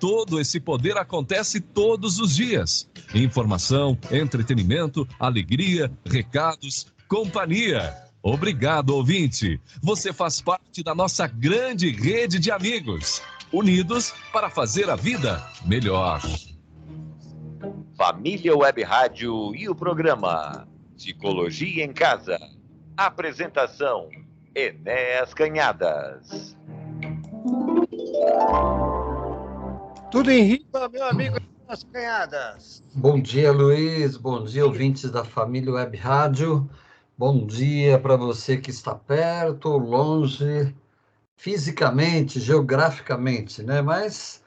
Todo esse poder acontece todos os dias. Informação, entretenimento, alegria, recados, companhia. Obrigado, ouvinte. Você faz parte da nossa grande rede de amigos, unidos para fazer a vida melhor. Família Web Rádio e o programa Psicologia em Casa. Apresentação: Enéas Canhadas. Tudo em riba, meu amigo Enéas Canhadas. Bom dia, Luiz. Bom dia, ouvintes da Família Web Rádio. Bom dia para você que está perto, longe, fisicamente, geograficamente, né? Mas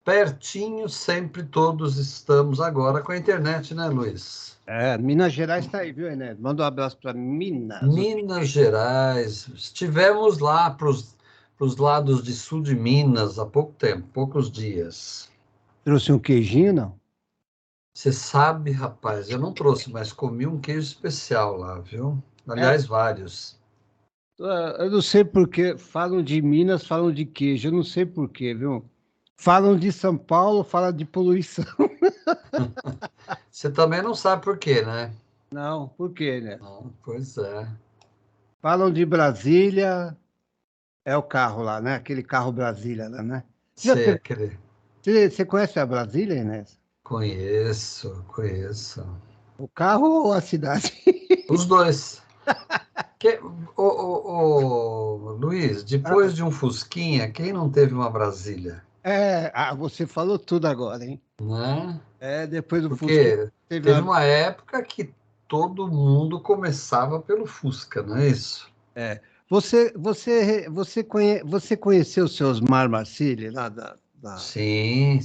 pertinho sempre todos estamos agora com a internet, né, Luiz? Minas Gerais está aí, viu, Enéas? Manda um abraço para Minas. Minas Gerais. Estivemos lá para os lados de sul de Minas há pouco tempo, poucos dias. Trouxe um queijinho, não? Você sabe, rapaz, eu não trouxe, mas comi um queijo especial lá, viu? Aliás, vários. Eu não sei por que falam de Minas, falam de queijo. Eu não sei por quê, viu? Falam de São Paulo, falam de poluição. Você também não sabe por quê, né? Não, por quê, né? Não, pois é. Falam de Brasília, é o carro lá, né? Aquele carro Brasília lá, né? Você Você conhece a Brasília, Enéas? Conheço. O carro ou a cidade? Os dois. Luiz, depois de um Fusquinha, quem não teve uma Brasília? Você falou tudo agora, hein? Né? Depois do Porque Fusca. teve uma época que todo mundo começava pelo Fusca, não é isso? Você conheceu o seu Osmar Marcilli lá Sim.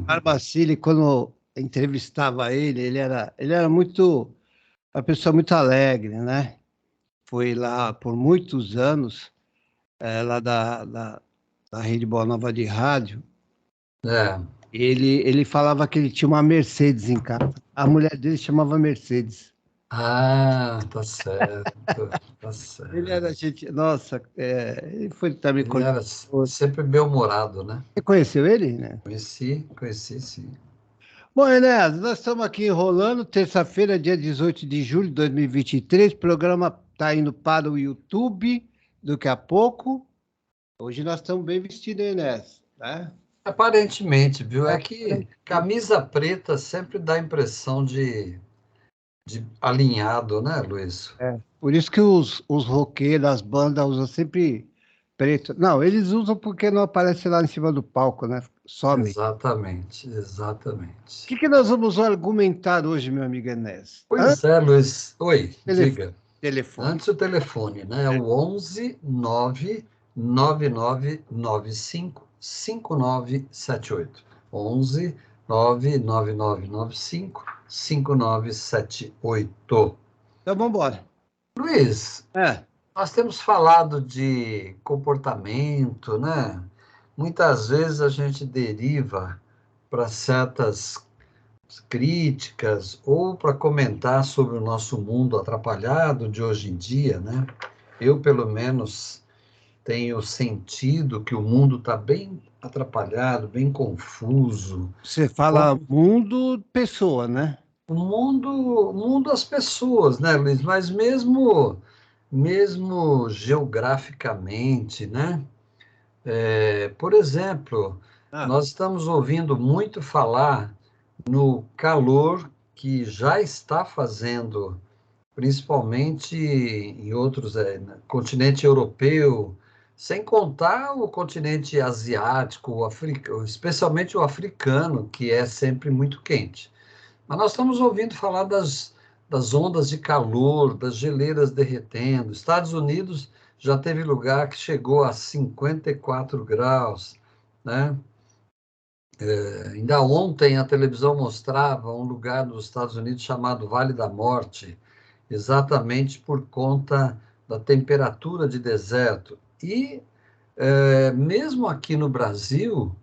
Osmar Marcilli, quando entrevistava ele era uma pessoa muito alegre, né? Foi lá por muitos anos, lá da Rede Boa Nova de Rádio. Ele falava que ele tinha uma Mercedes em casa. A mulher dele chamava Mercedes. Ah, tá certo. Ele era gente... Nossa, ele foi também... Ele era sempre bem-humorado, né? Você conheceu ele, né? Conheci, sim. Bom, Enéas, nós estamos aqui enrolando, terça-feira, dia 18 de julho de 2023, o programa está indo para o YouTube daqui a pouco. Hoje nós estamos bem vestidos, Enéas, né? Aparentemente, viu? É que camisa preta sempre dá a impressão de alinhado, né, Luiz? Por isso que os roqueiros, as bandas usam sempre preto. Não, eles usam porque não aparece lá em cima do palco, né? Some. Exatamente. O que nós vamos argumentar hoje, meu amigo Enéas? Pois é, Luiz. Oi, diga. Telefone. Antes o telefone, né? É o 11 99995 5978. 11 99995 5978. Então, vamos embora. Luiz, nós temos falado de comportamento, né? Muitas vezes a gente deriva para certas críticas ou para comentar sobre o nosso mundo atrapalhado de hoje em dia, né? Eu, pelo menos, tenho sentido que o mundo está bem atrapalhado, bem confuso. Você fala mundo, pessoa, né? O mundo as pessoas, né, Luiz? Mas mesmo geograficamente, né? Por exemplo, nós estamos ouvindo muito falar no calor que já está fazendo, principalmente em outros, no continente europeu, sem contar o continente asiático, especialmente o africano, que é sempre muito quente. Mas nós estamos ouvindo falar das ondas de calor, das geleiras derretendo. Estados Unidos já teve lugar que chegou a 54 graus, né? Ainda ontem a televisão mostrava um lugar nos Estados Unidos chamado Vale da Morte, exatamente por conta da temperatura de deserto. E mesmo aqui no Brasil,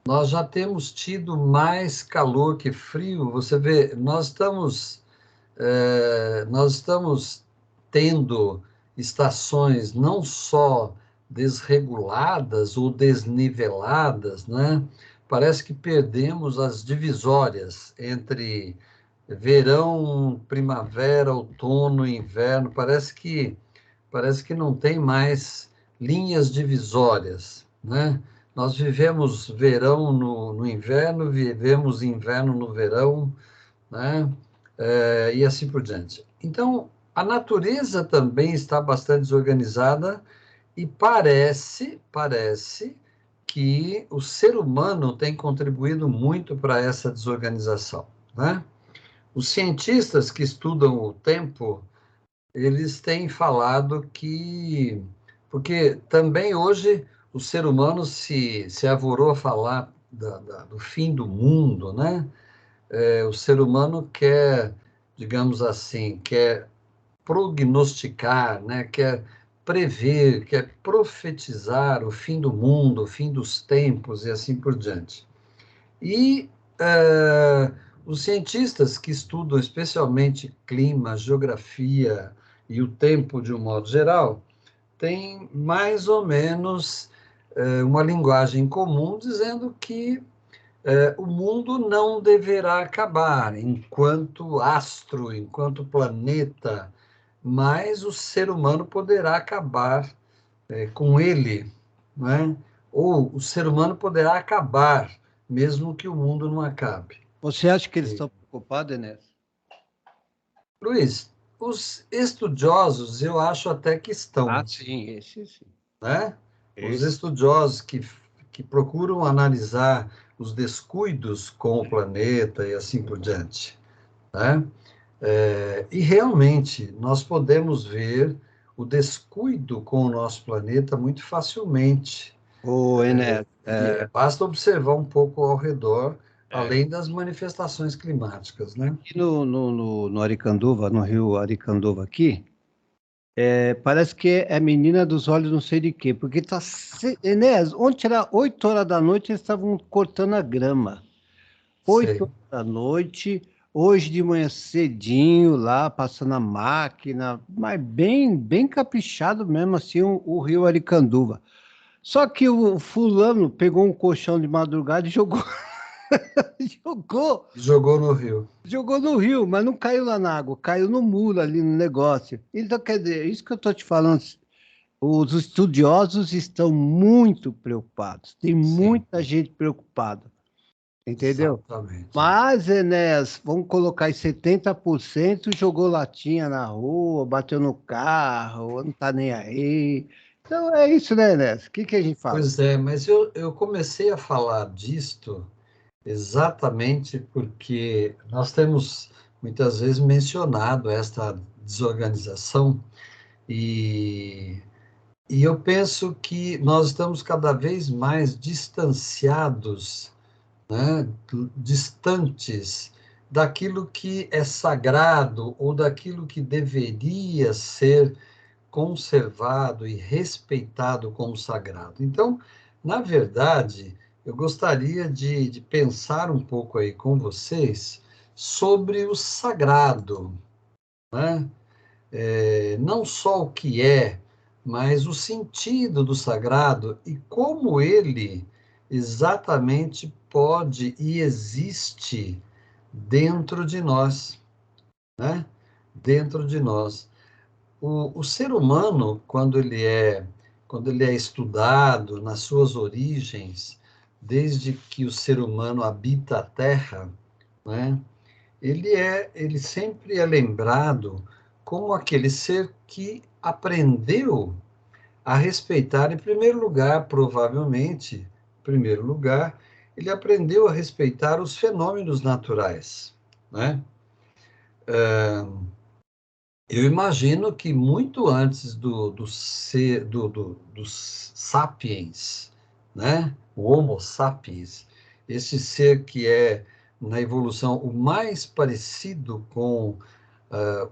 nós já temos tido mais calor que frio. Você vê, nós estamos tendo estações não só desreguladas ou desniveladas, né? parece que perdemos as divisórias entre verão, primavera, outono, inverno. Parece que não tem mais linhas divisórias, né? Nós vivemos verão no inverno, vivemos inverno no verão, né? E assim por diante. Então, a natureza também está bastante desorganizada e parece que o ser humano tem contribuído muito para essa desorganização, né? Os cientistas que estudam o tempo, eles têm falado que... Porque também hoje o ser humano se avorou a falar do fim do mundo, né? O ser humano quer, digamos assim, quer prognosticar, né? Quer prever, quer profetizar o fim do mundo, o fim dos tempos e assim por diante. E os cientistas que estudam especialmente clima, geografia e o tempo de um modo geral, têm mais ou menos uma linguagem comum dizendo que o mundo não deverá acabar enquanto astro, enquanto planeta, mas o ser humano poderá acabar com ele, não é? Ou o ser humano poderá acabar, mesmo que o mundo não acabe. Você acha que eles estão preocupados, Enéas? Luiz, os estudiosos, eu acho até que estão. Ah, sim, esse sim. Né? Os estudiosos que procuram analisar os descuidos com o planeta e assim por diante, né? E realmente nós podemos ver o descuido com o nosso planeta muito facilmente. Enéas, Basta observar um pouco ao redor, além das manifestações climáticas, né? aqui no Aricanduva, no rio Aricanduva aqui, parece que é menina dos olhos não sei de quê, porque tá... Enéas, ontem era 8 horas da noite, eles estavam cortando a grama. 8 Sei. horas da noite, hoje de manhã cedinho, lá, passando a máquina, mas bem caprichado mesmo, assim, o rio Aricanduva. Só que o fulano pegou um colchão de madrugada e jogou, Jogou no rio. jogou no rio, mas não caiu lá na água, caiu no muro ali no negócio. Então, quer dizer, isso que eu estou te falando, os estudiosos estão muito preocupados, tem muita gente preocupada, entendeu? Exatamente. Mas, Enéas, vamos colocar aí 70% jogou latinha na rua, bateu no carro, não tá nem aí. Então é isso, né, Enéas? O que a gente fala? Pois é, mas eu comecei a falar disto exatamente porque nós temos muitas vezes mencionado esta desorganização e eu penso que nós estamos cada vez mais distanciados, né, distantes daquilo que é sagrado ou daquilo que deveria ser conservado e respeitado como sagrado. Então, na verdade, eu gostaria de pensar um pouco aí com vocês sobre o sagrado, né? Não só o que é, mas o sentido do sagrado e como ele exatamente pode e existe dentro de nós, né? Dentro de nós. O ser humano, quando ele é estudado nas suas origens, desde que o ser humano habita a Terra, né, ele sempre é lembrado como aquele ser que aprendeu a respeitar, em primeiro lugar, provavelmente, em primeiro lugar, ele aprendeu a respeitar os fenômenos naturais, né? Eu imagino que muito antes dos sapiens, né? O Homo sapiens, esse ser que é, na evolução, o mais parecido com a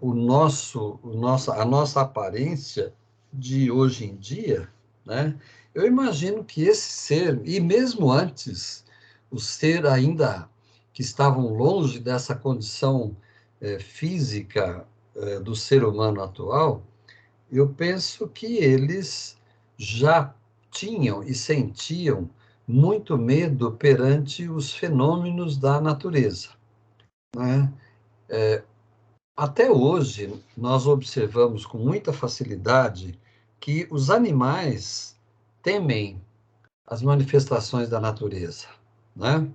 nossa aparência de hoje em dia, né? Eu imagino que esse ser, e mesmo antes, o ser ainda que estavam longe dessa condição física do ser humano atual, eu penso que eles já tinham e sentiam muito medo perante os fenômenos da natureza, né? Até hoje, nós observamos com muita facilidade que os animais temem as manifestações da natureza, né?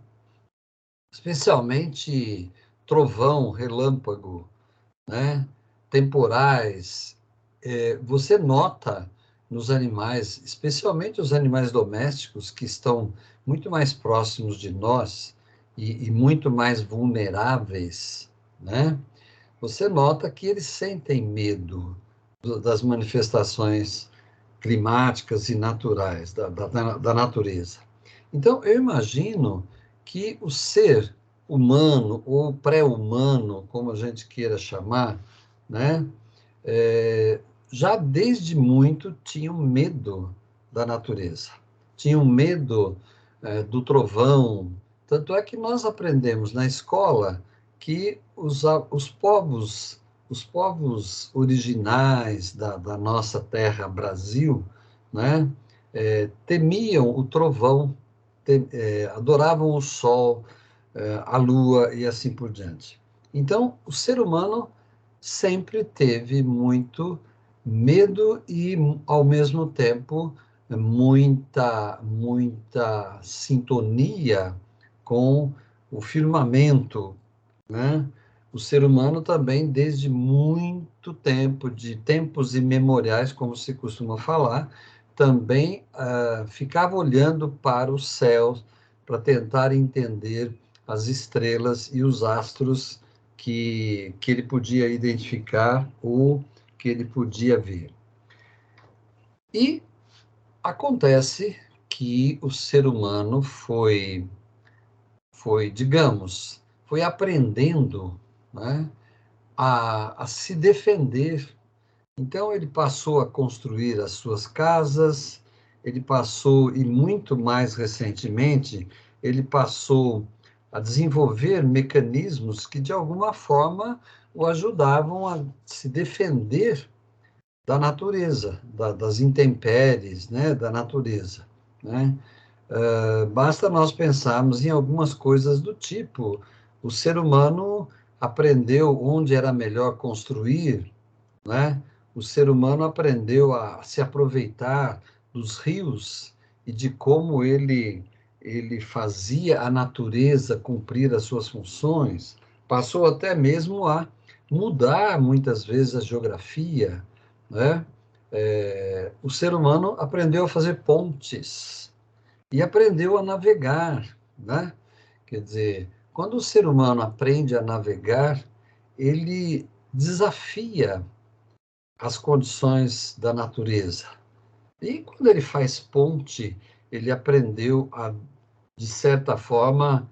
Especialmente trovão, relâmpago, né? Temporais. Você nota nos animais, especialmente os animais domésticos, que estão muito mais próximos de nós e muito mais vulneráveis, né? Você nota que eles sentem medo das manifestações climáticas e naturais, da natureza. Então, eu imagino que o ser humano, ou pré-humano, como a gente queira chamar, né, já desde muito tinham medo da natureza, tinham medo do trovão. Tanto é que nós aprendemos na escola que os povos originais da nossa terra, Brasil, né, temiam o trovão, adoravam o sol, a lua e assim por diante. Então, o ser humano sempre teve muito medo e, ao mesmo tempo, muita sintonia com o firmamento, né? O ser humano também, desde muito tempo, de tempos imemoriais, como se costuma falar, também ficava olhando para os céus para tentar entender as estrelas e os astros que ele podia identificar ou que ele podia ver. E acontece que o ser humano foi digamos, foi aprendendo, né, a se defender. Então, ele passou a construir as suas casas, ele passou, e muito mais recentemente, ele passou a desenvolver mecanismos que, de alguma forma, o ajudavam a se defender da natureza, das intempéries, né, da natureza, né? Basta nós pensarmos em algumas coisas do tipo: o ser humano aprendeu onde era melhor construir, né? O ser humano aprendeu a se aproveitar dos rios e de como ele fazia a natureza cumprir as suas funções. Passou até mesmo a mudar, muitas vezes, a geografia, né? O ser humano aprendeu a fazer pontes e aprendeu a navegar, né? Quer dizer, quando o ser humano aprende a navegar, ele desafia as condições da natureza. E quando ele faz ponte, ele aprendeu a, de certa forma,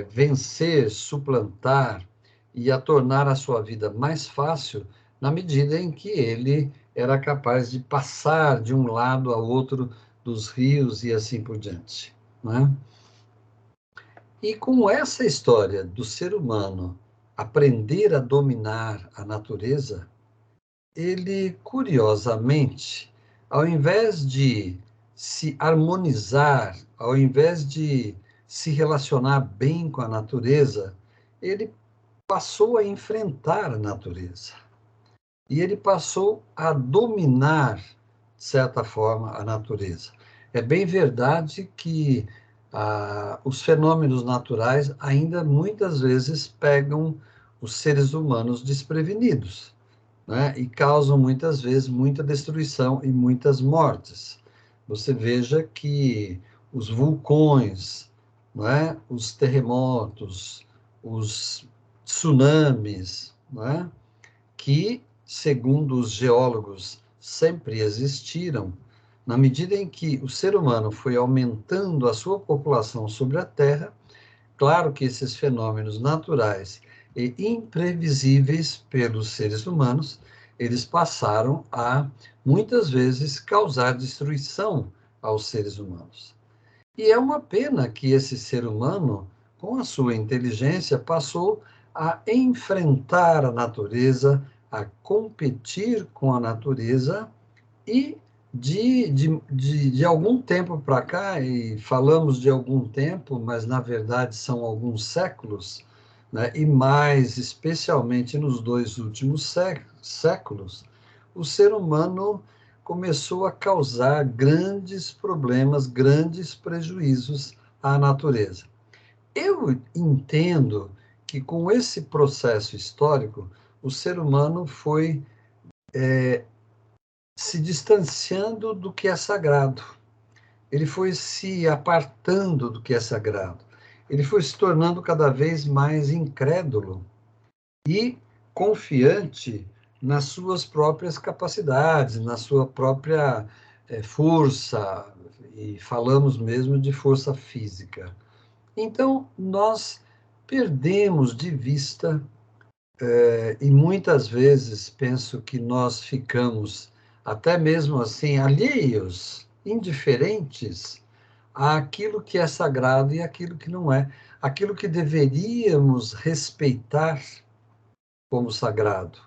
vencer, suplantar e a tornar a sua vida mais fácil na medida em que ele era capaz de passar de um lado ao outro dos rios e assim por diante, né? E com essa história do ser humano aprender a dominar a natureza, ele, curiosamente, ao invés de se harmonizar, ao invés de se relacionar bem com a natureza, ele passou a enfrentar a natureza. E ele passou a dominar, de certa forma, a natureza. É bem verdade que os fenômenos naturais ainda muitas vezes pegam os seres humanos desprevenidos, né? E causam muitas vezes muita destruição e muitas mortes. Você veja que os vulcões, né? Os terremotos, os tsunamis, né? Que, segundo os geólogos, sempre existiram, na medida em que o ser humano foi aumentando a sua população sobre a Terra. Claro que esses fenômenos naturais e imprevisíveis pelos seres humanos, eles passaram a, muitas vezes, causar destruição aos seres humanos. E é uma pena que esse ser humano, com a sua inteligência, passou a enfrentar a natureza, a competir com a natureza e de algum tempo para cá, e falamos de algum tempo, mas na verdade são alguns séculos, né? E mais especialmente nos 2 últimos séculos, o ser humano começou a causar grandes problemas, grandes prejuízos à natureza. Eu entendo que com esse processo histórico, o ser humano foi se distanciando do que é sagrado. Ele foi se apartando do que é sagrado. Ele foi se tornando cada vez mais incrédulo e confiante nas suas próprias capacidades, na sua própria força, e falamos mesmo de força física. Então, nós perdemos de vista, e muitas vezes penso que nós ficamos até mesmo assim alheios, indiferentes àquilo que é sagrado e aquilo que não é, aquilo que deveríamos respeitar como sagrado,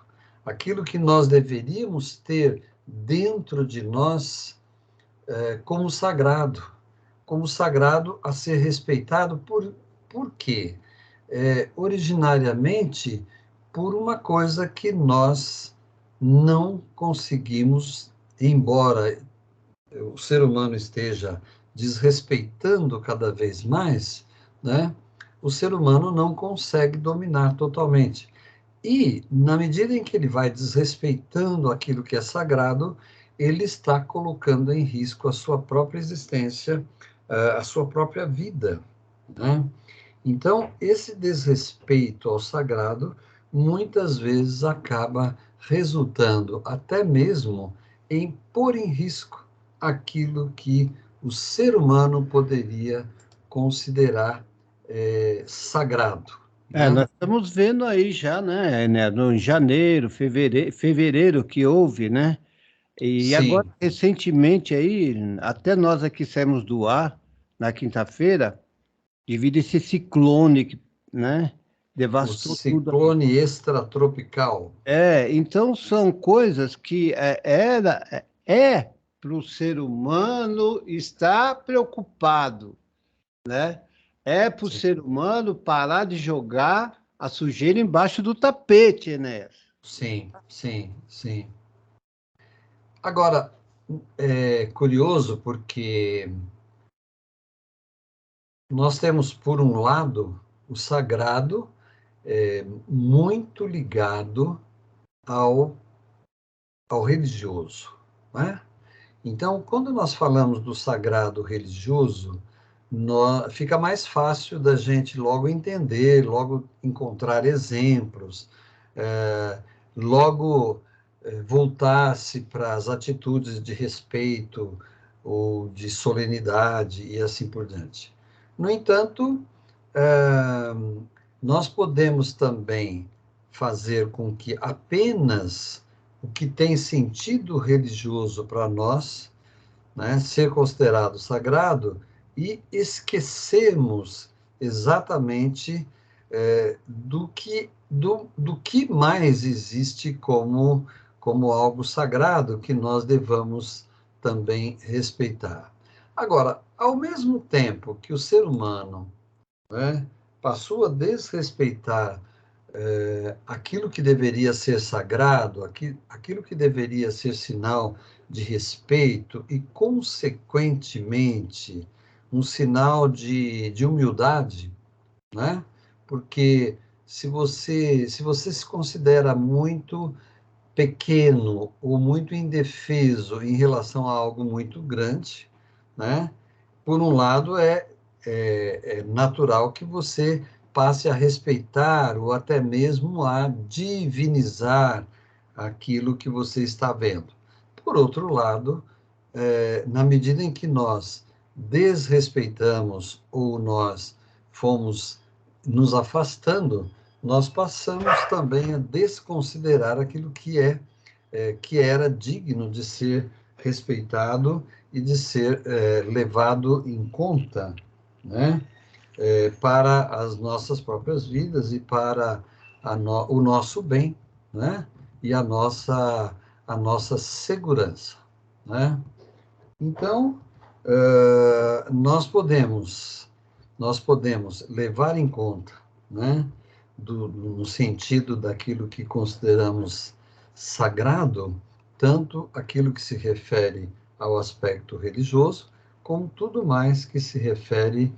aquilo que nós deveríamos ter dentro de nós como sagrado a ser respeitado por quê? Originariamente, por uma coisa que nós não conseguimos, embora o ser humano esteja desrespeitando cada vez mais, né? O ser humano não consegue dominar totalmente. E, na medida em que ele vai desrespeitando aquilo que é sagrado, ele está colocando em risco a sua própria existência, a sua própria vida, né? Então, esse desrespeito ao sagrado muitas vezes acaba resultando até mesmo em pôr em risco aquilo que o ser humano poderia considerar sagrado, né? Nós estamos vendo aí já, né, no janeiro, fevereiro que houve, né? E agora, Sim, recentemente aí, até nós aqui saímos do ar na quinta-feira, devido a esse ciclone, né? o Devastou tudo aí. ciclone extratropical. Então são coisas que é para o ser humano estar preocupado, né? É para o Sim, ser humano parar de jogar a sujeira embaixo do tapete, né? sim, sim, sim. Agora, é curioso porque nós temos, por um lado, o sagrado muito ligado ao, ao religioso, né? Então, quando nós falamos do sagrado religioso, fica mais fácil da gente logo entender, logo encontrar exemplos, logo voltar-se para as atitudes de respeito ou de solenidade e assim por diante. No entanto, nós podemos também fazer com que apenas o que tem sentido religioso para nós, né, ser considerado sagrado, e esquecemos exatamente do que mais existe como algo sagrado que nós devamos também respeitar. Agora, ao mesmo tempo que o ser humano, né, passou a desrespeitar aquilo que deveria ser sagrado, aquilo que deveria ser sinal de respeito e, consequentemente, um sinal de humildade, né? Porque se você se considera muito pequeno ou muito indefeso em relação a algo muito grande, né? Por um lado, é natural que você passe a respeitar ou até mesmo a divinizar aquilo que você está vendo. Por outro lado, na medida em que nós desrespeitamos ou nós fomos nos afastando, nós passamos também a desconsiderar aquilo que era digno de ser respeitado e de ser levado em conta, né? Para as nossas próprias vidas e para o nosso bem, né? E a nossa segurança, né? Então, nós podemos levar em conta, né, no sentido daquilo que consideramos sagrado, tanto aquilo que se refere ao aspecto religioso, como tudo mais que se refere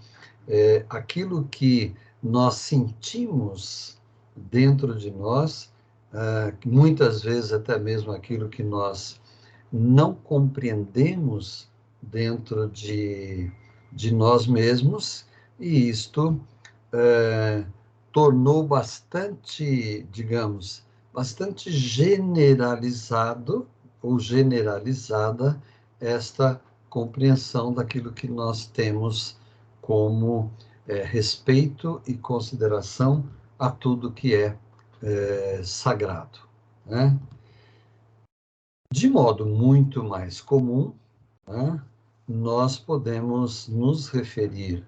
àquilo que nós sentimos dentro de nós, muitas vezes até mesmo aquilo que nós não compreendemos dentro de nós mesmos, e isto tornou bastante, digamos, bastante generalizado ou generalizada esta compreensão daquilo que nós temos como respeito e consideração a tudo que é sagrado, né? De modo muito mais comum, né, nós podemos nos referir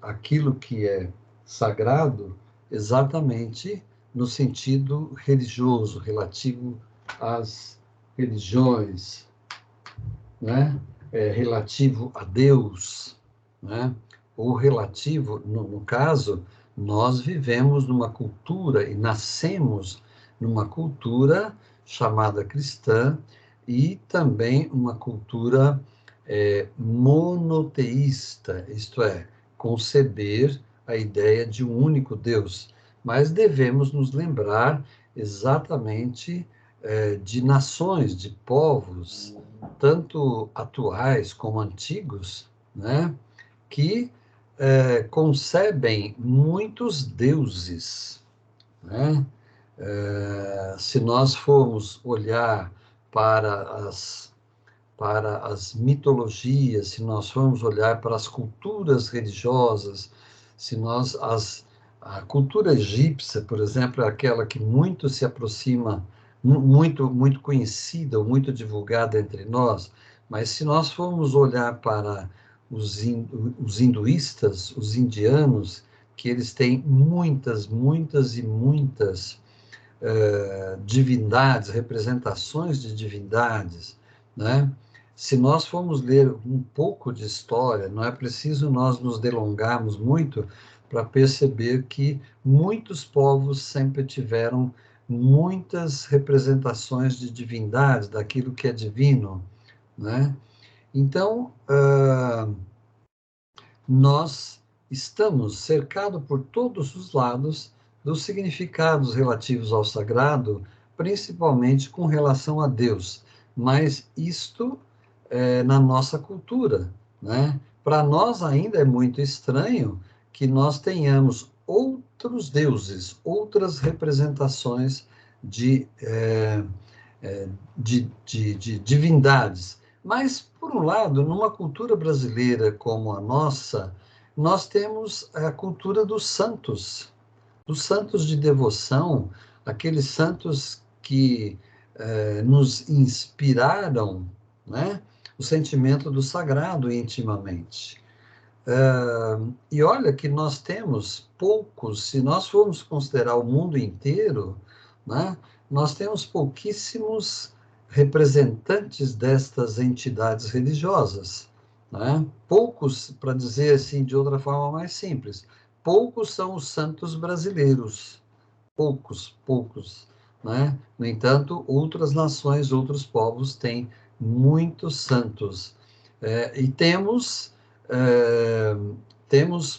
àquilo que é sagrado exatamente no sentido religioso, relativo às religiões, né, relativo a Deus, né, ou relativo, no caso, nós vivemos numa cultura e nascemos numa cultura chamada cristã e também uma cultura monoteísta, isto é, conceber a ideia de um único Deus. Mas devemos nos lembrar exatamente de nações, de povos, tanto atuais como antigos, né, que concebem muitos deuses, né? Se nós formos olhar para as mitologias, se nós formos olhar para as culturas religiosas, a cultura egípcia, por exemplo, é aquela que muito se aproxima, muito conhecida, ou muito divulgada entre nós, mas se nós formos olhar para os hinduístas, os indianos, que eles têm muitas divindades, representações de divindades, né? Se nós formos ler um pouco de história, não é preciso nós nos delongarmos muito para perceber que muitos povos sempre tiveram muitas representações de divindades, daquilo que é divino, né? Então, nós estamos cercados por todos os lados dos significados relativos ao sagrado, principalmente com relação a Deus, mas isto na nossa cultura, né? Para nós ainda é muito estranho que nós tenhamos outros deuses, outras representações de divindades. Mas, por um lado, numa cultura brasileira como a nossa, nós temos a cultura dos santos de devoção, aqueles santos que nos inspiraram, né, o sentimento do sagrado intimamente. E olha que nós temos poucos, se nós formos considerar o mundo inteiro, né, nós temos pouquíssimos representantes destas entidades religiosas, né? Poucos, para dizer assim de outra forma mais simples, poucos são os santos brasileiros, poucos, né? No entanto, outras nações, outros povos têm muitos santos. E temos,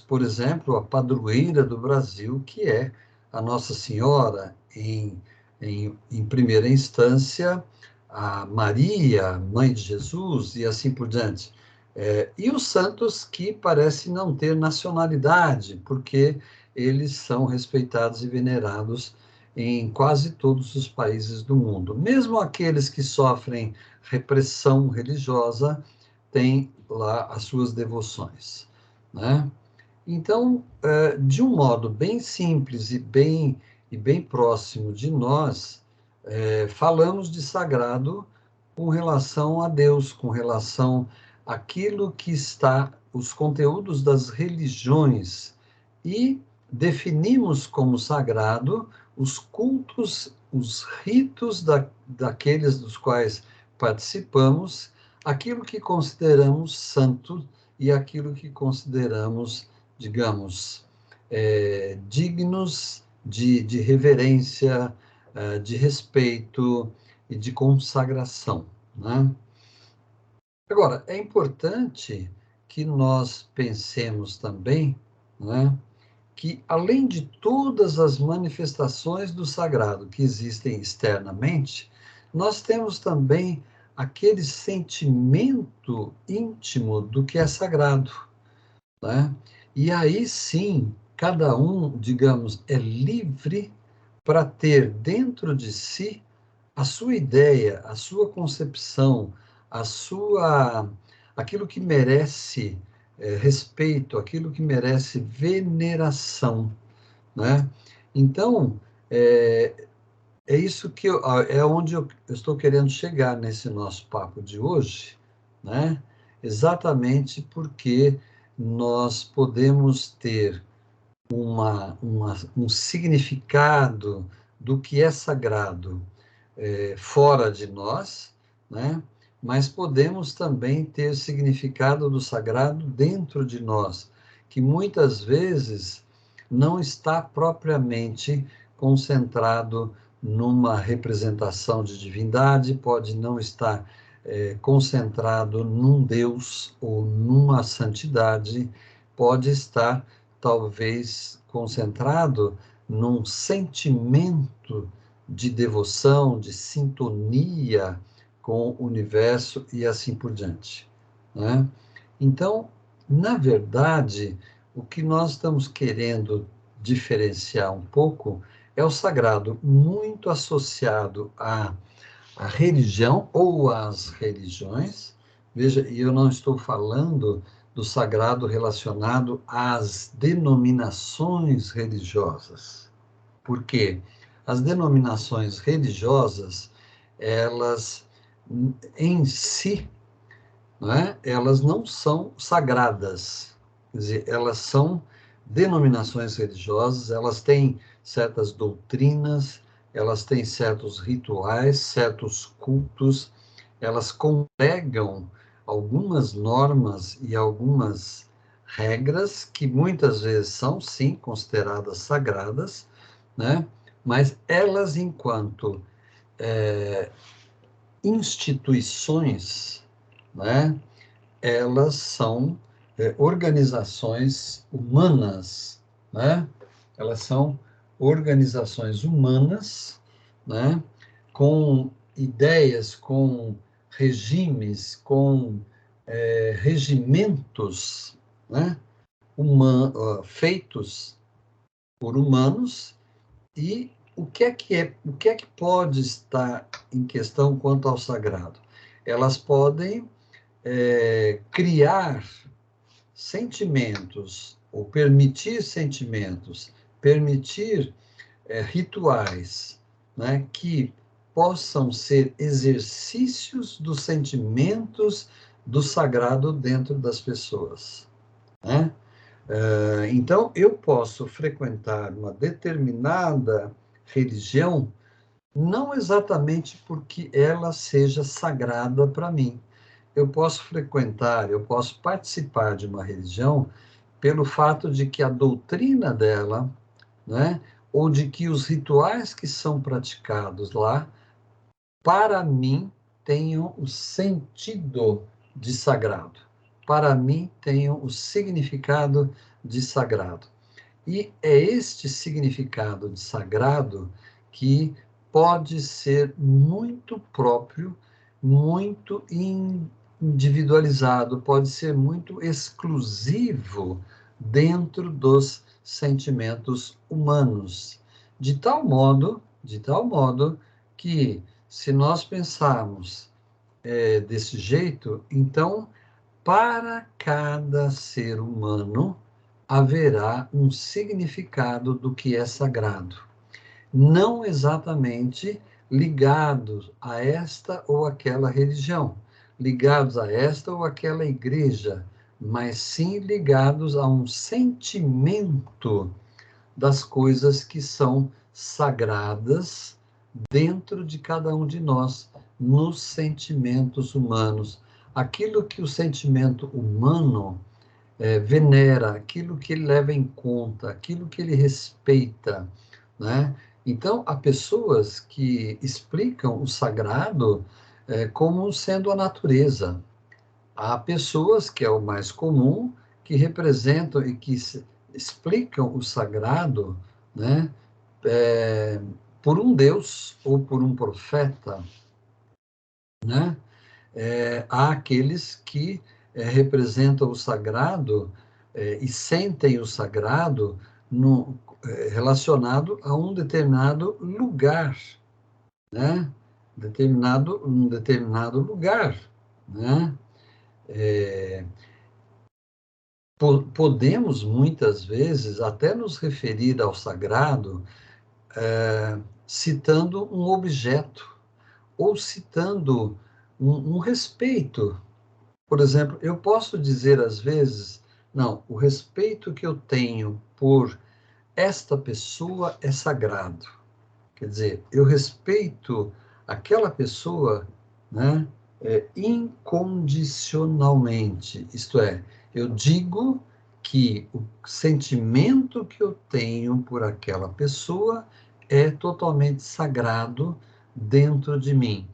por exemplo, a padroeira do Brasil, que é a Nossa Senhora, em primeira instância, a Maria, mãe de Jesus, e assim por diante. E os santos que parecem não ter nacionalidade, porque eles são respeitados e venerados em quase todos os países do mundo. Mesmo aqueles que sofrem repressão religiosa têm lá as suas devoções, né? Então, de um modo bem simples e bem próximo de nós, falamos de sagrado com relação a Deus, com relação àquilo que está, os conteúdos das religiões, e definimos como sagrado os cultos, os ritos daqueles dos quais participamos, aquilo que consideramos santo e aquilo que consideramos, digamos, dignos de reverência, de respeito e de consagração, né? Agora, é importante que nós pensemos também, né, que, além de todas as manifestações do sagrado que existem externamente, nós temos também aquele sentimento íntimo do que é sagrado, né? E aí sim, cada um, digamos, é livre para ter dentro de si a sua ideia, a sua concepção, aquilo que merece respeito, aquilo que merece veneração, né? Então, é isso que é onde eu estou querendo chegar nesse nosso papo de hoje, né? Exatamente porque nós podemos ter um significado do que é sagrado fora de nós, né? Mas podemos também ter significado do sagrado dentro de nós, que muitas vezes não está propriamente concentrado numa representação de divindade, pode não estar concentrado num Deus ou numa santidade, pode estar talvez concentrado num sentimento de devoção, de sintonia com o universo e assim por diante, né? Então, na verdade, o que nós estamos querendo diferenciar um pouco é o sagrado muito associado à religião ou às religiões. Veja, e eu não estou falando do sagrado relacionado às denominações religiosas. Por quê? As denominações religiosas, elas em si, né, elas não são sagradas. Quer dizer, elas são denominações religiosas, elas têm certas doutrinas, elas têm certos rituais, certos cultos, elas congregam algumas normas e algumas regras que muitas vezes são, sim, consideradas sagradas, né? Mas elas, enquanto instituições, né, elas são organizações humanas, né? Elas são organizações humanas, né, com ideias, com regimes, com regimentos, né, feitos por humanos. E o que é que pode estar em questão quanto ao sagrado? Elas podem criar sentimentos, ou permitir rituais, né, que possam ser exercícios dos sentimentos do sagrado dentro das pessoas, né? Então, eu posso frequentar uma determinada religião, não exatamente porque ela seja sagrada para mim. Eu posso participar de uma religião pelo fato de que a doutrina dela, né, ou de que os rituais que são praticados lá, para mim, tenham o sentido de sagrado. Para mim, tenham o significado de sagrado. E é este significado de sagrado que pode ser muito próprio, muito individualizado, pode ser muito exclusivo dentro dos sentimentos humanos, de tal modo que, se nós pensarmos desse jeito, então, para cada ser humano haverá um significado do que é sagrado, não exatamente ligados a esta ou aquela religião, ligados a esta ou aquela igreja, mas sim ligados a um sentimento das coisas que são sagradas dentro de cada um de nós, nos sentimentos humanos, aquilo que o sentimento humano venera, aquilo que ele leva em conta, aquilo que ele respeita, né? Então, há pessoas que explicam o sagrado como sendo a natureza. Há pessoas, que é o mais comum, que representam e que explicam o sagrado, né, por um Deus ou por um profeta, né? Há aqueles que representam o sagrado e sentem o sagrado relacionado a um determinado lugar, né? Um determinado lugar, né? Podemos, muitas vezes, até nos referir ao sagrado citando um objeto, ou citando um respeito. Por exemplo, eu posso dizer às vezes, não, o respeito que eu tenho por esta pessoa é sagrado. Quer dizer, eu respeito aquela pessoa, né, incondicionalmente. Isto é, eu digo que o sentimento que eu tenho por aquela pessoa é totalmente sagrado dentro de mim.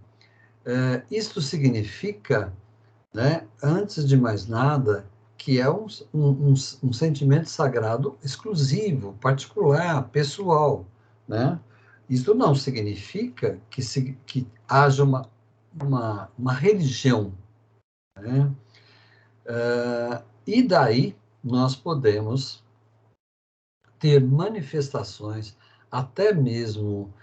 Isto significa, né, antes de mais nada, que é um sentimento sagrado exclusivo, particular, pessoal, né? Isso não significa que haja uma religião, né? E daí nós podemos ter manifestações até mesmo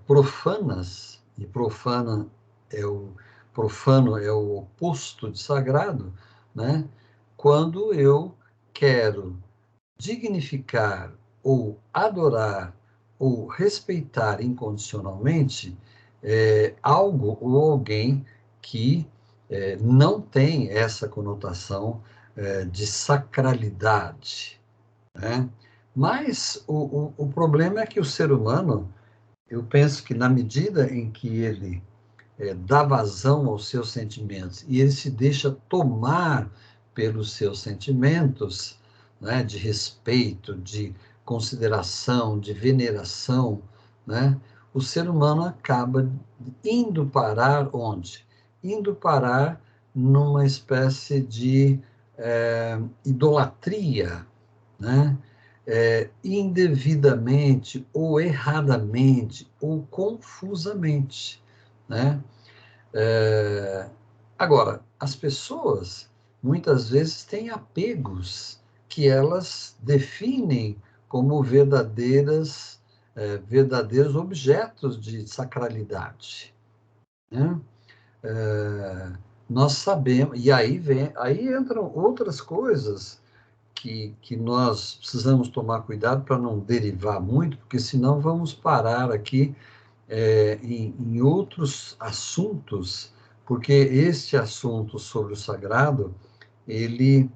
profanas, e profano é o oposto de sagrado, né? Quando eu quero dignificar ou adorar ou respeitar incondicionalmente algo ou alguém que não tem essa conotação de sacralidade, né? Mas o problema é que o ser humano, eu penso que na medida em que ele dá vazão aos seus sentimentos e ele se deixa tomar pelos seus sentimentos, né, de respeito, de consideração, de veneração, né, o ser humano acaba indo parar onde? Indo parar numa espécie de idolatria, né? Indevidamente, ou erradamente, ou confusamente, né? Agora, as pessoas, muitas vezes, têm apegos que elas definem como verdadeiros objetos de sacralidade, né? Nós sabemos, e aí entram outras coisas que nós precisamos tomar cuidado para não derivar muito, porque senão vamos parar aqui em outros assuntos, porque este assunto sobre o sagrado, ele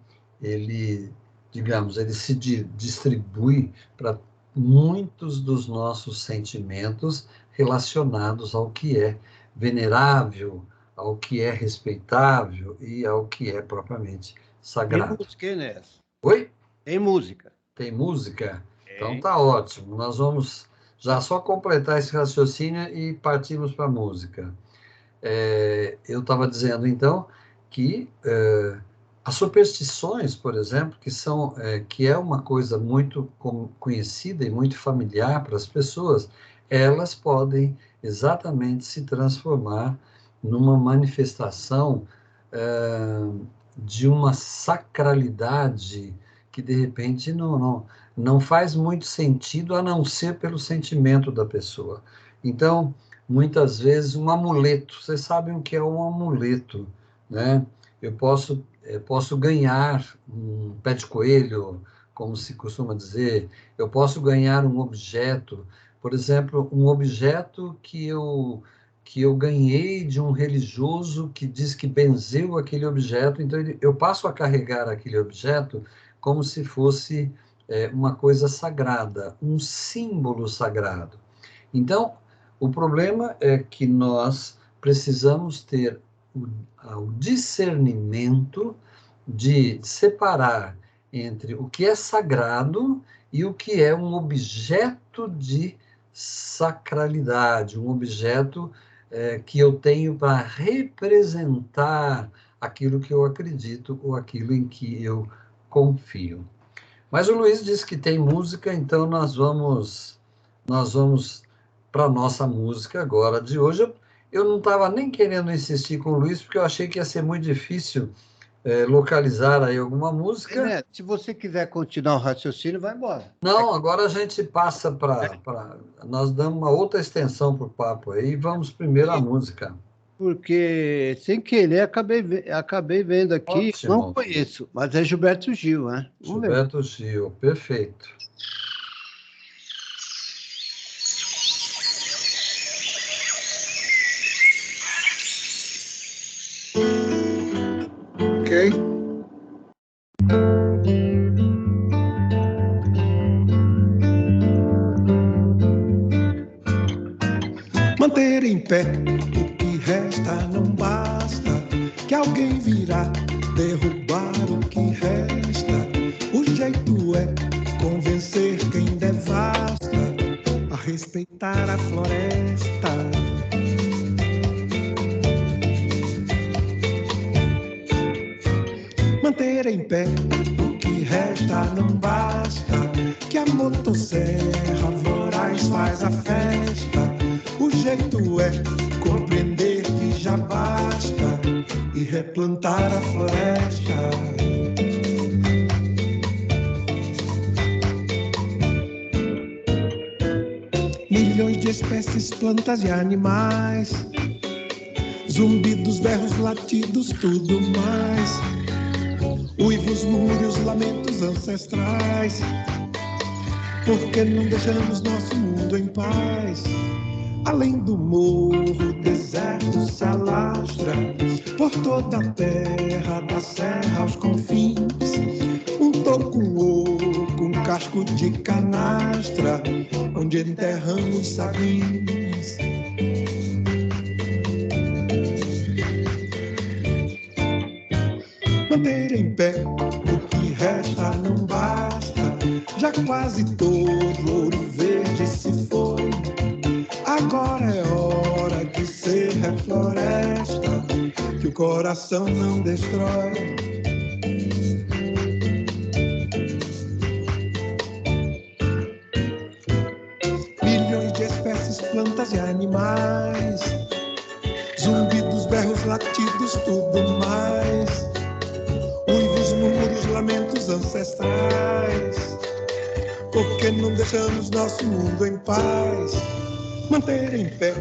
digamos, ele se distribui para muitos dos nossos sentimentos relacionados ao que é venerável, ao que é respeitável e ao que é propriamente sagrado. Tem música, Enéas? Oi? Tem música. Tem música? Então tá ótimo. Nós vamos já só completar esse raciocínio e partimos para a música. Eu estava dizendo, então, que as superstições, por exemplo, que é uma coisa muito conhecida e muito familiar para as pessoas, elas podem exatamente se transformar numa manifestação de uma sacralidade que, de repente, não faz muito sentido, a não ser pelo sentimento da pessoa. Então, muitas vezes, um amuleto. Vocês sabem o que é um amuleto, né? Eu posso ganhar um pé de coelho, como se costuma dizer. Eu posso ganhar um objeto. Por exemplo, um objeto que eu ganhei de um religioso que diz que benzeu aquele objeto. Então, eu passo a carregar aquele objeto como se fosse uma coisa sagrada, um símbolo sagrado. Então, o problema é que nós precisamos ter o discernimento de separar entre o que é sagrado e o que é um objeto de sacralidade, um objeto que eu tenho para representar aquilo que eu acredito ou aquilo em que eu confio. Mas o Luiz disse que tem música, então nós vamos para a nossa música agora de hoje. Eu não estava nem querendo insistir com o Luiz, porque eu achei que ia ser muito difícil localizar aí alguma música. Neto, se você quiser continuar o raciocínio, vai embora. Não, agora a gente passa para... Nós damos uma outra extensão para o papo aí e vamos primeiro à música. Porque, sem querer, acabei vendo aqui, Ótimo. Não conheço, mas é Gilberto Gil, né? Gilberto Gil, perfeito. Ok. Manter em pé o que resta não basta, que alguém virá derrubar o que resta. O jeito é convencer quem devasta a respeitar a floresta. Manter em pé o que resta não basta, que a motosserra voraz faz a festa. O jeito é compreender que já basta e replantar a floresta. Milhões de espécies, plantas e animais, zumbidos, berros, latidos, tudo mais. Uivos, murmúrios, lamentos ancestrais. Por que não deixamos nosso mundo em paz? Além do morro, o deserto se alastra por toda a terra, da serra aos confins. Um toco, um oco, um casco de canastra, onde enterramos sabins. Manter em pé o que resta não basta, já quase todo ouro verde se foi. Agora é hora de ser refloresta, que o coração não destrói. Milhões de espécies, plantas e animais, zumbidos, berros, latidos, tudo mais. Uivos, murmúrios, lamentos ancestrais. Por que não deixamos nosso mundo em paz? Manter em pé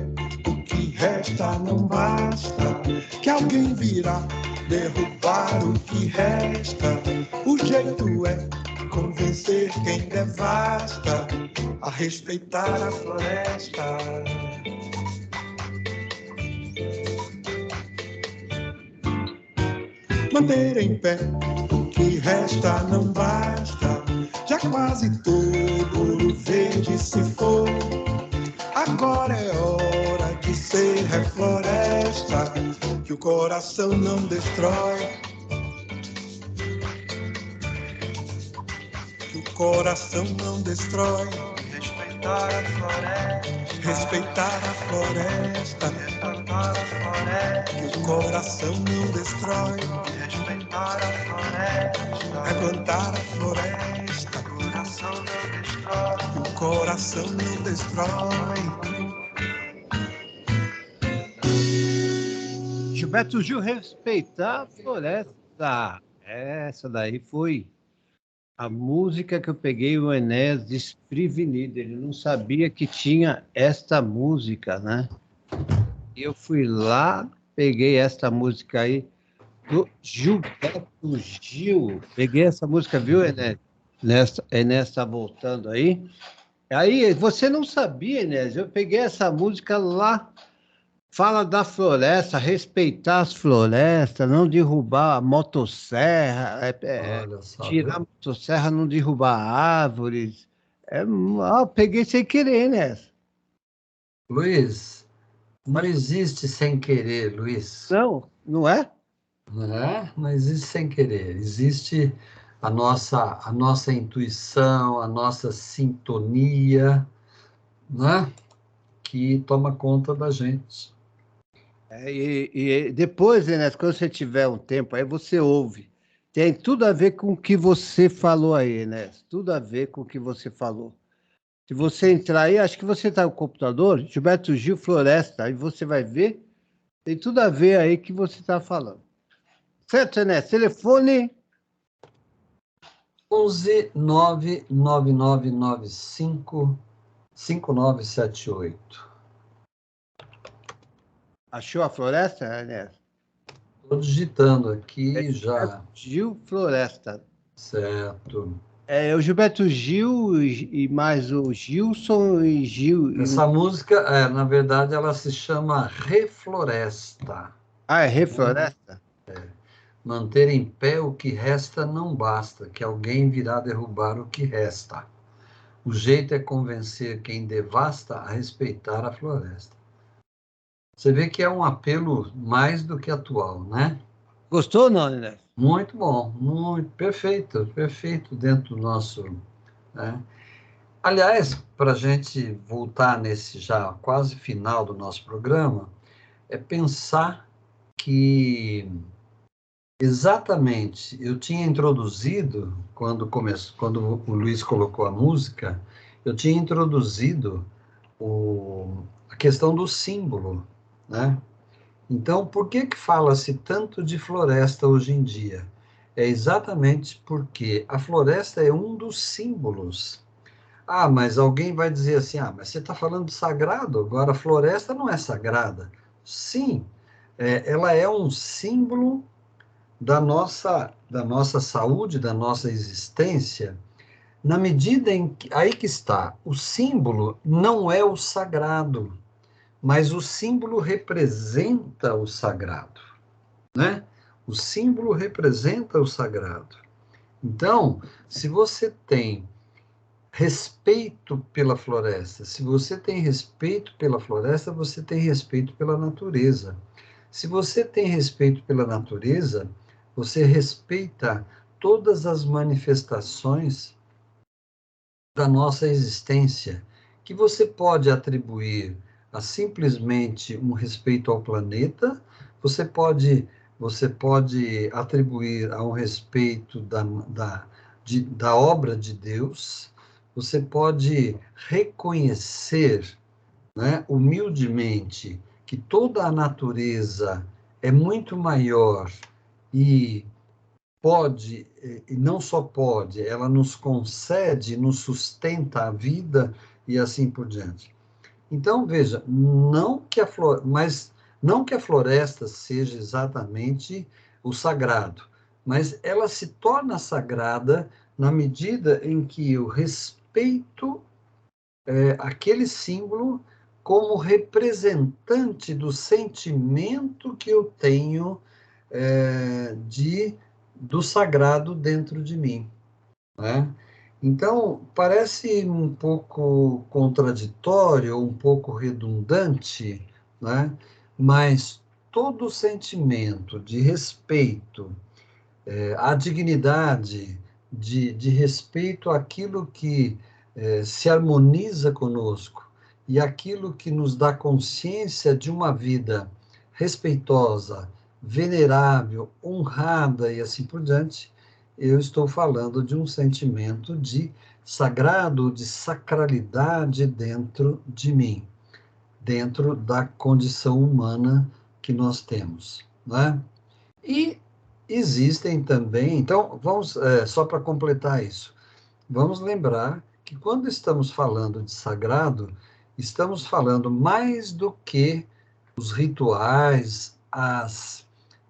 o que resta não basta, que alguém virá derrubar o que resta. O jeito é convencer quem devasta a respeitar a floresta. Manter em pé o que resta não basta, já quase todo ouro verde se foi. Agora é hora de ser refloresta, que o coração não destrói. Que o coração não destrói. Respeitar a floresta. Respeitar a floresta. Replantar a floresta. Que o coração não destrói. Respeitar a floresta. Replantar a floresta. Que o coração não destrói. Que o coração não destrói. Gilberto Gil, Respeitar a Floresta. Essa daí foi a música que eu peguei o Enéas desprevenido. Ele não sabia que tinha esta música, né? E eu fui lá, peguei esta música aí do Gilberto Gil. Peguei essa música, viu, Enéas? Enéas está voltando aí. Aí, você não sabia, Enéas? Eu peguei essa música lá. Fala da floresta, respeitar as florestas, não derrubar a motosserra, tirar a motosserra, não derrubar árvores. Peguei sem querer, né? Luiz, não existe sem querer, Luiz. Não, não é? Não existe sem querer, existe a nossa intuição, a nossa sintonia, né? Que toma conta da gente. E depois, Enes, quando você tiver um tempo, aí você ouve. Tem tudo a ver com o que você falou aí, Enes. Tudo a ver com o que você falou. Se você entrar aí, acho que você está no computador, Gilberto Gil Floresta, aí você vai ver. Tem tudo a ver aí que você está falando. Certo, Enes? Telefone 11 99995 5978. achou a floresta, Enes? Estou digitando aqui já. Gil Floresta. Certo. É o Gilberto Gil e mais o Gilson e Gil. Essa música, na verdade, ela se chama Refloresta. Ah, é Refloresta? Manter em pé o que resta não basta, que alguém virá derrubar o que resta. O jeito é convencer quem devasta a respeitar a floresta. Você vê que é um apelo mais do que atual, né? Gostou ou não, Enes? Muito bom, muito perfeito, perfeito dentro do nosso, né? Aliás, para a gente voltar nesse já quase final do nosso programa, é pensar que exatamente eu tinha introduzido, quando o Luiz colocou a música, eu tinha introduzido a questão do símbolo, né? Então, por que fala-se tanto de floresta hoje em dia? É exatamente porque a floresta é um dos símbolos. Ah, mas alguém vai dizer assim, mas você está falando de sagrado, agora a floresta não é sagrada. Sim, ela é um símbolo da nossa saúde, da nossa existência, na medida em que, aí que está, o símbolo não é o sagrado, mas o símbolo representa o sagrado, né? O símbolo representa o sagrado. Então, se você tem respeito pela floresta, se você tem respeito pela floresta, você tem respeito pela natureza. Se você tem respeito pela natureza, você respeita todas as manifestações da nossa existência, que você pode atribuir a simplesmente um respeito ao planeta, você pode atribuir a um respeito da obra de Deus, você pode reconhecer, né, humildemente, que toda a natureza é muito maior e e não só pode, ela nos concede, nos sustenta a vida e assim por diante. Então, veja, mas não que a floresta seja exatamente o sagrado, mas ela se torna sagrada na medida em que eu respeito aquele símbolo como representante do sentimento que eu tenho do sagrado dentro de mim, né? Então, parece um pouco contraditório, um pouco redundante, né? Mas todo sentimento de respeito à dignidade, de respeito àquilo que se harmoniza conosco e aquilo que nos dá consciência de uma vida respeitosa, venerável, honrada e assim por diante, eu estou falando de um sentimento de sagrado, de sacralidade dentro de mim, dentro da condição humana que nós temos, né? E existem também, então, vamos, só para completar isso, vamos lembrar que quando estamos falando de sagrado, estamos falando mais do que os rituais,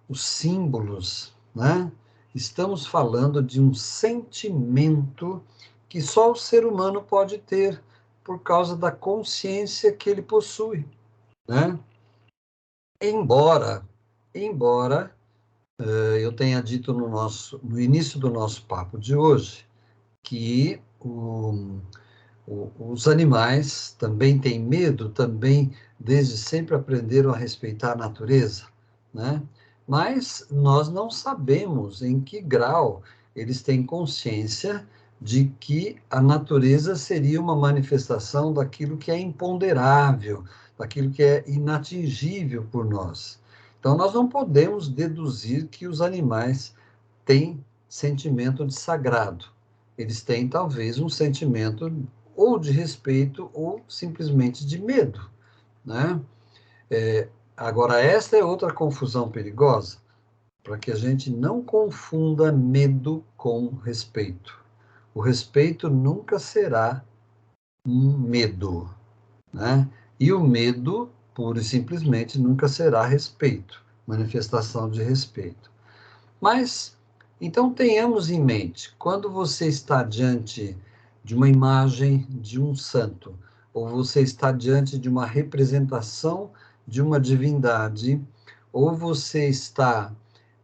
os símbolos, né? Estamos falando de um sentimento que só o ser humano pode ter por causa da consciência que ele possui, né? Embora eu tenha dito no início do nosso papo de hoje que os animais também têm medo, também desde sempre aprenderam a respeitar a natureza, né? mas nós não sabemos em que grau eles têm consciência de que a natureza seria uma manifestação daquilo que é imponderável, daquilo que é inatingível por nós. Então, nós não podemos deduzir que os animais têm sentimento de sagrado. Eles têm, talvez, um sentimento ou de respeito ou simplesmente de medo, né? Agora, esta é outra confusão perigosa, para que a gente não confunda medo com respeito. O respeito nunca será um medo, né? E o medo, pura e simplesmente, nunca será respeito, manifestação de respeito. Mas, então, tenhamos em mente, quando você está diante de uma imagem de um santo, ou você está diante de uma representação de uma divindade, ou você está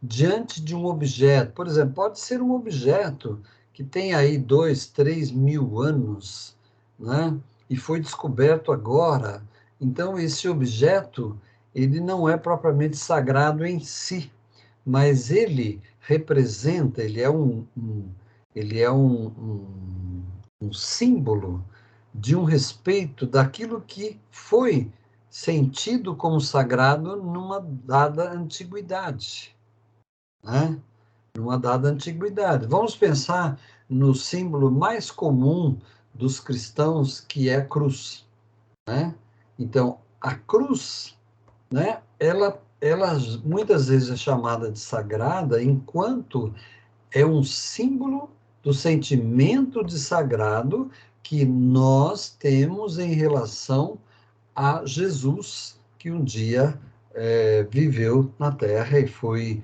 diante de um objeto, por exemplo, pode ser um objeto que tem aí 2, 3 mil anos, né? E foi descoberto agora. Então, esse objeto, ele não é propriamente sagrado em si, mas ele representa, ele é um símbolo de um respeito daquilo que foi sentido como sagrado numa dada antiguidade, né? Numa dada antiguidade. Vamos pensar no símbolo mais comum dos cristãos, que é a cruz, né? Então, a cruz, né, ela muitas vezes é chamada de sagrada, enquanto é um símbolo do sentimento de sagrado que nós temos em relação a Jesus, que um dia viveu na Terra e foi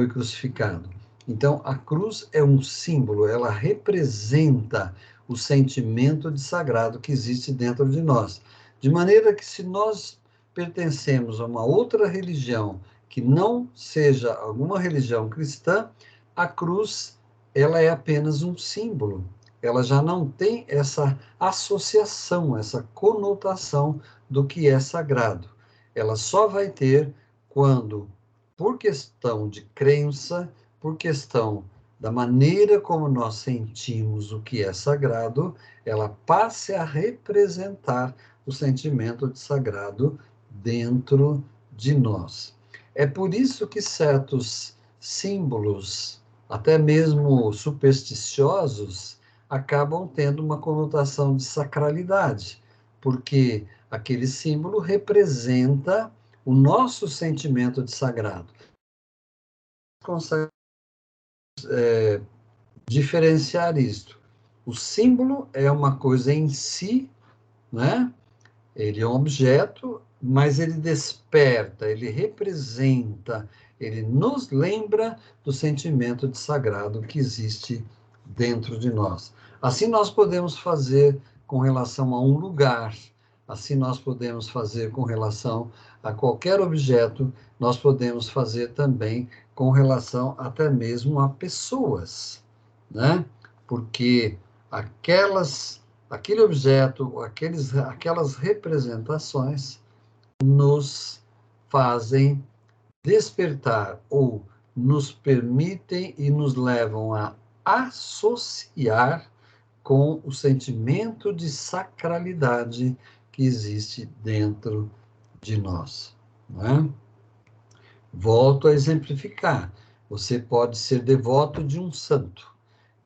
crucificado. Então, a cruz é um símbolo, ela representa o sentimento de sagrado que existe dentro de nós. De maneira que, se nós pertencemos a uma outra religião que não seja alguma religião cristã, a cruz, ela é apenas um símbolo. Ela já não tem essa associação, essa conotação do que é sagrado. Ela só vai ter quando, por questão de crença, por questão da maneira como nós sentimos o que é sagrado, ela passe a representar o sentimento de sagrado dentro de nós. É por isso que certos símbolos, até mesmo supersticiosos, acabam tendo uma conotação de sacralidade, porque aquele símbolo representa o nosso sentimento de sagrado. Consegue diferenciar isto. O símbolo é uma coisa em si, né? Ele é um objeto, mas ele desperta, ele representa, ele nos lembra do sentimento de sagrado que existe dentro de nós. Assim nós podemos fazer com relação a um lugar, assim nós podemos fazer com relação a qualquer objeto, nós podemos fazer também com relação até mesmo a pessoas, né? Porque aquele objeto, aquelas representações nos fazem despertar ou nos permitem e nos levam a associar com o sentimento de sacralidade que existe dentro de nós, não é? Volto a exemplificar. Você pode ser devoto de um santo.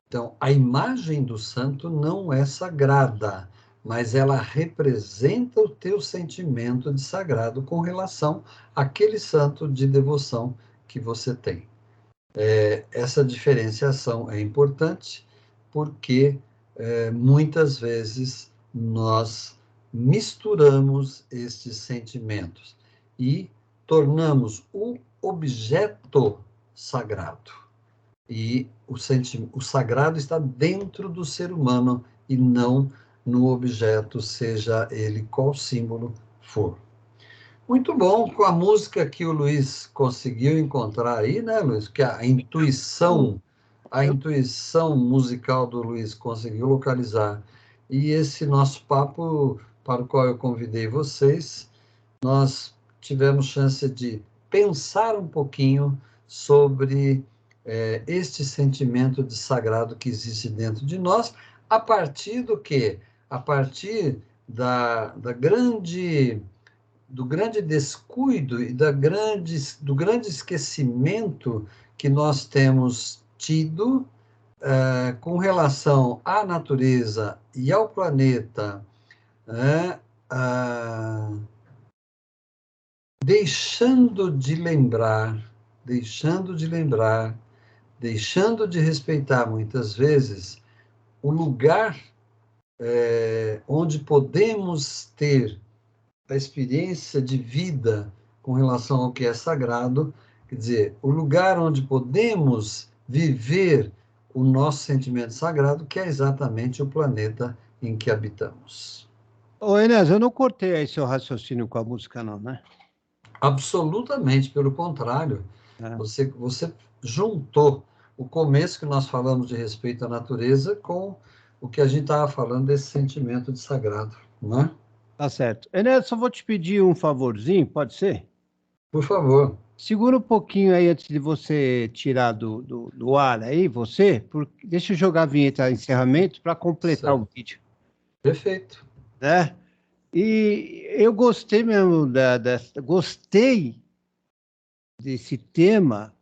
Então, a imagem do santo não é sagrada, mas ela representa o teu sentimento de sagrado com relação àquele santo de devoção que você tem. Essa diferenciação é importante porque muitas vezes nós misturamos estes sentimentos e tornamos o objeto sagrado. E o sagrado está dentro do ser humano e não no objeto, seja ele qual símbolo for. Muito bom, com a música que o Luiz conseguiu encontrar aí, né, Luiz? Que a intuição musical do Luiz conseguiu localizar. E esse nosso papo, para o qual eu convidei vocês, nós tivemos chance de pensar um pouquinho sobre este sentimento de sagrado que existe dentro de nós, a partir do quê? A partir do grande descuido e do grande esquecimento que nós temos tido com relação à natureza e ao planeta, deixando de respeitar muitas vezes o lugar onde podemos ter a experiência de vida com relação ao que é sagrado, quer dizer, o lugar onde podemos viver o nosso sentimento sagrado, que é exatamente o planeta em que habitamos. Ô, Enéas, eu não cortei aí seu raciocínio com a música, não, né? Absolutamente, pelo contrário. Você juntou o começo que nós falamos de respeito à natureza com o que a gente estava falando desse sentimento de sagrado, não é? Tá certo. Enéas, só vou te pedir um favorzinho, pode ser? Por favor. Segura um pouquinho aí antes de você tirar do ar aí, deixa eu jogar a vinheta de encerramento para completar certo. O vídeo. Perfeito. Né? E eu gostei mesmo gostei desse tema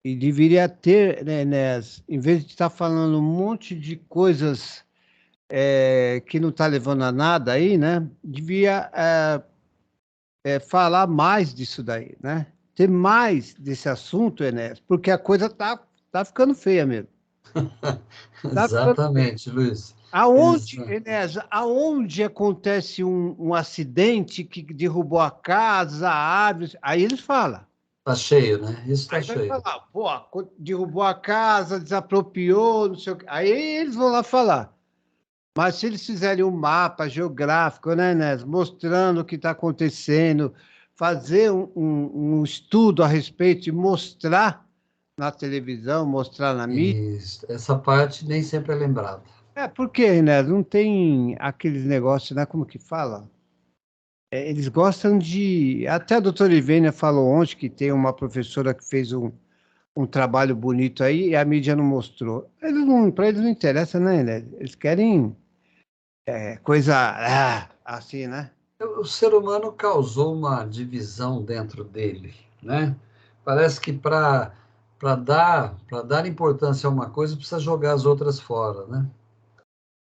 e deveria ter, né, Enéas, em vez de estar falando um monte de coisas que não está levando a nada aí, né? Devia falar mais disso daí, né? Ter mais desse assunto, Enéas, porque a coisa tá ficando feia mesmo. Exatamente, Luiz. Enéas, aonde acontece um acidente que derrubou a casa, a árvore, aí eles falam. Tá cheio, né? Isso tá cheio. Vai falar, pô, derrubou a casa, desapropriou, não sei o quê. Aí eles vão lá falar. Mas se eles fizerem um mapa geográfico, né, Enéas, mostrando o que está acontecendo, fazer um estudo a respeito e mostrar na televisão, mostrar na mídia. Isso. Essa parte nem sempre é lembrada. Porque, Enéas, não tem aqueles negócios, né? Como que fala? Eles gostam de... Até a doutora Ivênia falou ontem que tem uma professora que fez um trabalho bonito aí e a mídia não mostrou. Para eles não interessa, né, Enéas? Eles querem coisa assim, né? O ser humano causou uma divisão dentro dele, né? Parece que para dar importância a uma coisa, precisa jogar as outras fora, né?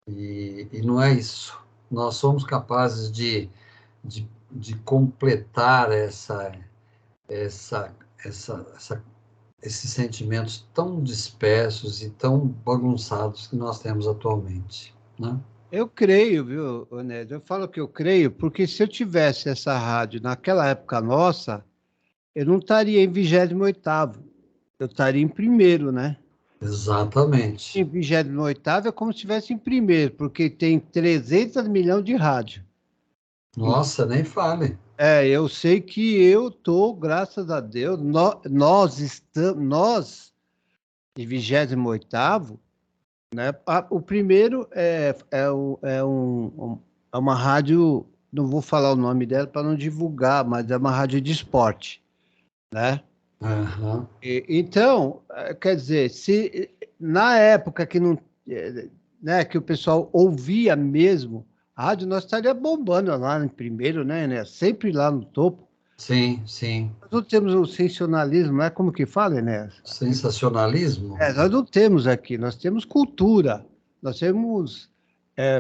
E não é isso. Nós somos capazes de completar esses sentimentos tão dispersos e tão bagunçados que nós temos atualmente, né? Eu creio, viu, Enéas? Eu falo que eu creio, porque se eu tivesse essa rádio naquela época nossa, eu não estaria em 28º, eu estaria em primeiro, né? Exatamente. Em 28º é como se estivesse em primeiro, porque tem 300 milhões de rádio. Nossa, nem fale. Eu sei que eu estou, graças a Deus, nós em 28º, né? O primeiro é uma rádio, não vou falar o nome dela para não divulgar, mas é uma rádio de esporte, né? Uhum. Então, quer dizer, se na época que não, né, que o pessoal ouvia mesmo a rádio, nós estaria bombando lá em primeiro, né? Sempre lá no topo. Sim, sim. Nós não temos o sensacionalismo, né? Como que fala, né? Sensacionalismo? Nós não temos aqui, nós temos cultura, nós temos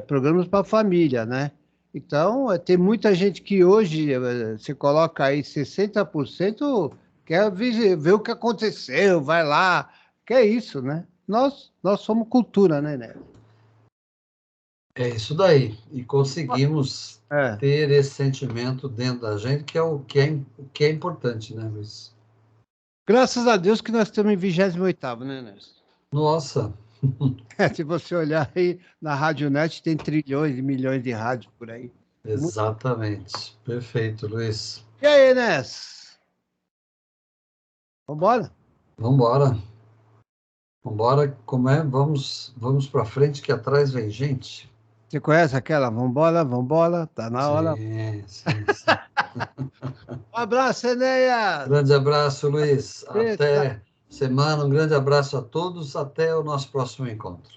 programas para a família, né? Então, tem muita gente que hoje, você coloca aí 60%, quer ver o que aconteceu, vai lá, que é isso, né? Nós somos cultura, né? É isso daí. E conseguimos ter esse sentimento dentro da gente, que é o que é importante, né, Luiz? Graças a Deus que nós estamos em 28º, né, Nelson? Nossa! Se você olhar aí na Rádio Net, tem trilhões e milhões de rádios por aí. Exatamente. Perfeito, Luiz. E aí, Nes? Vambora? Vambora. Vambora, como é? Vamos para frente, que atrás vem gente. Você conhece aquela? Vambora, tá na hora. Sim. Um abraço, Enéas! Grande abraço, Luiz. Até semana. Um grande abraço a todos. Até o nosso próximo encontro.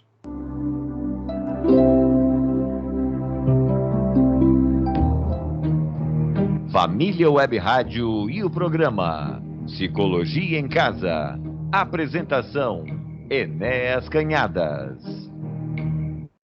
Família Web Rádio e o programa Psicologia em Casa. Apresentação: Enéas Canhadas.